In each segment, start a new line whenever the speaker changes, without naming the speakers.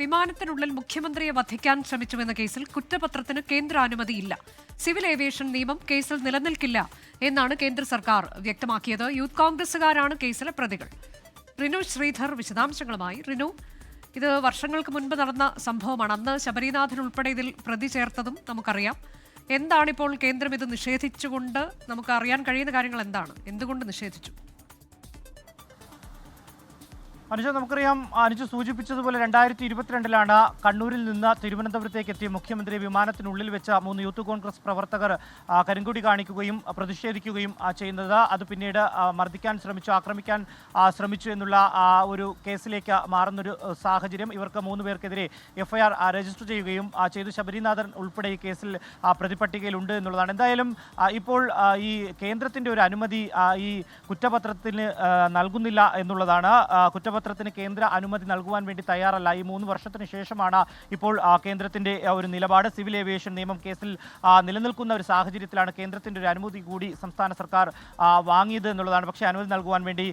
വിമാനത്തിനുള്ളിൽ മുഖ്യമന്ത്രിയെ വധിക്കാൻ ശ്രമിച്ചുവെന്ന കേസിൽ കുറ്റപത്രത്തിന് കേന്ദ്ര അനുമതിയില്ല. സിവിൽ ഏവിയേഷൻ നിയമം കേസിൽ നിലനിൽക്കില്ല എന്നാണ് കേന്ദ്ര സർക്കാർ വ്യക്തമാക്കിയത്. യൂത്ത് കോൺഗ്രസുകാരാണ് കേസിലെ പ്രതികൾ. റിനു ശ്രീധർ വിശദാംശങ്ങളുമായി. റിനു, ഇത് വർഷങ്ങൾക്ക് മുൻപ് നടന്ന സംഭവമാണ്. അന്ന് ശബരിനാഥൻ ഉൾപ്പെടെ ഇതിൽ പ്രതി ചേർത്തതും നമുക്കറിയാം. എന്താണിപ്പോൾ കേന്ദ്രം ഇത് നിഷേധിച്ചുകൊണ്ട് നമുക്ക് അറിയാൻ കഴിയുന്ന കാര്യങ്ങൾ എന്താണ്? എന്തുകൊണ്ട് നിഷേധിച്ചു?
അനുജ, നമുക്കറിയാം, അനുജ സൂചിപ്പിച്ചതുപോലെ 2022 കണ്ണൂരിൽ നിന്ന് തിരുവനന്തപുരത്തേക്ക് എത്തിയ മുഖ്യമന്ത്രി വിമാനത്തിനുള്ളിൽ വെച്ച 3 യൂത്ത് കോൺഗ്രസ് പ്രവർത്തകർ കരിങ്കൊടി കാണിക്കുകയും പ്രതിഷേധിക്കുകയും ചെയ്യുന്നത് അത് പിന്നീട് മർദ്ദിക്കാൻ ശ്രമിച്ചു, ആക്രമിക്കാൻ ശ്രമിച്ചു എന്നുള്ള ഒരു കേസിലേക്ക് മാറുന്നൊരു സാഹചര്യം. ഇവർക്ക് 3 പേർക്കെതിരെ FIR രജിസ്റ്റർ ചെയ്യുകയും ചെയ്തു. ശബരിനാഥൻ ഉൾപ്പെടെ ഈ കേസിൽ പ്രതിപട്ടികയിലുണ്ട് എന്നുള്ളതാണ്. എന്തായാലും ഇപ്പോൾ ഈ കേന്ദ്രത്തിൻ്റെ ഒരു അനുമതി ഈ കുറ്റപത്രത്തിന് നൽകുന്നില്ല എന്നുള്ളതാണ്. കുറ്റപത്രത്തിന് കേന്ദ്ര അനുമതി നൽകുവാൻ വേണ്ടി തയ്യാറല്ല. ഈ 3 വർഷത്തിന് ശേഷമാണ് ഇപ്പോൾ കേന്ദ്രത്തിന്റെ ഒരു നിലപാട്. സിവിൽ ഏവിയേഷൻ നിയമം കേസിൽ നിലനിൽക്കുന്ന ഒരു സാഹചര്യത്തിലാണ് കേന്ദ്രത്തിന്റെ ഒരു അനുമതി കൂടി സംസ്ഥാന സർക്കാർ വാങ്ങിയത് എന്നുള്ളതാണ്. പക്ഷേ അനുമതി നൽകുവാൻ വേണ്ടി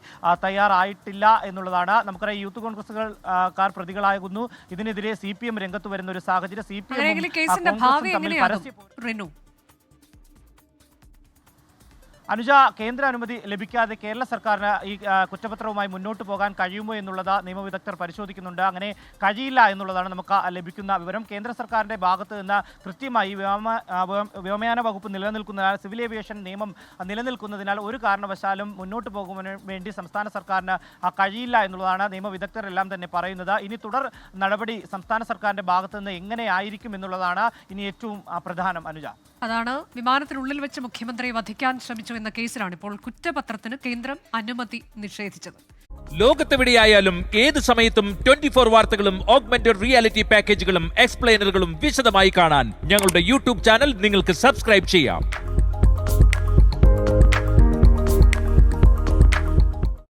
തയ്യാറായിട്ടില്ല എന്നുള്ളതാണ്. നമുക്കറിയാം, യൂത്ത് കോൺഗ്രസുകാർ പ്രതികളാകുന്നു. ഇതിനെതിരെ CPM രംഗത്ത് വരുന്ന ഒരു സാഹചര്യം. അനുജ, കേന്ദ്ര അനുമതി ലഭിക്കാതെ കേരള സർക്കാരിന് ഈ കുറ്റപത്രവുമായി മുന്നോട്ട് പോകാൻ കഴിയുമോ എന്നുള്ളത് നിയമവിദഗ്ധർ പരിശോധിക്കുന്നുണ്ട്. അങ്ങനെ കഴിയില്ല എന്നുള്ളതാണ് നമുക്ക് ലഭിക്കുന്ന വിവരം. കേന്ദ്ര സർക്കാരിൻ്റെ ഭാഗത്ത് നിന്ന് കൃത്യമായി വ്യോമയാന വകുപ്പ് നിലനിൽക്കുന്നതിനാൽ, സിവിൽ ഏവിയേഷൻ നിയമം നിലനിൽക്കുന്നതിനാൽ ഒരു കാരണവശാലും മുന്നോട്ട് പോകുന്നതിന് വേണ്ടി സംസ്ഥാന സർക്കാരിന് കഴിയില്ല എന്നുള്ളതാണ് നിയമവിദഗ്ധരെല്ലാം തന്നെ പറയുന്നത്. ഇനി തുടർ നടപടി സംസ്ഥാന സർക്കാരിൻ്റെ ഭാഗത്ത് നിന്ന് എങ്ങനെയായിരിക്കും എന്നുള്ളതാണ് ഇനി ഏറ്റവും പ്രധാനം. അനുജ,
അതാണ് വിമാനത്തിനുള്ളിൽ വെച്ച് മുഖ്യമന്ത്രിയെ വധിക്കാൻ ശ്രമിച്ചു എന്ന കേസിലാണ് ഇപ്പോൾ കുറ്റപത്രത്തിന് കേന്ദ്രം അനുമതി നിഷേധിച്ചത്.
ലോകത്തെവിടെയായാലും ഏത് സമയത്തും 24 വാർത്തകളും ഓഗ്മെന്റഡ് റിയാലിറ്റി പാക്കേജുകളും എക്സ്പ്ലെയിനറുകളും വിശദമായി കാണാൻ ഞങ്ങളുടെ യൂട്യൂബ് ചാനൽ നിങ്ങൾക്ക് സബ്സ്ക്രൈബ് ചെയ്യാം.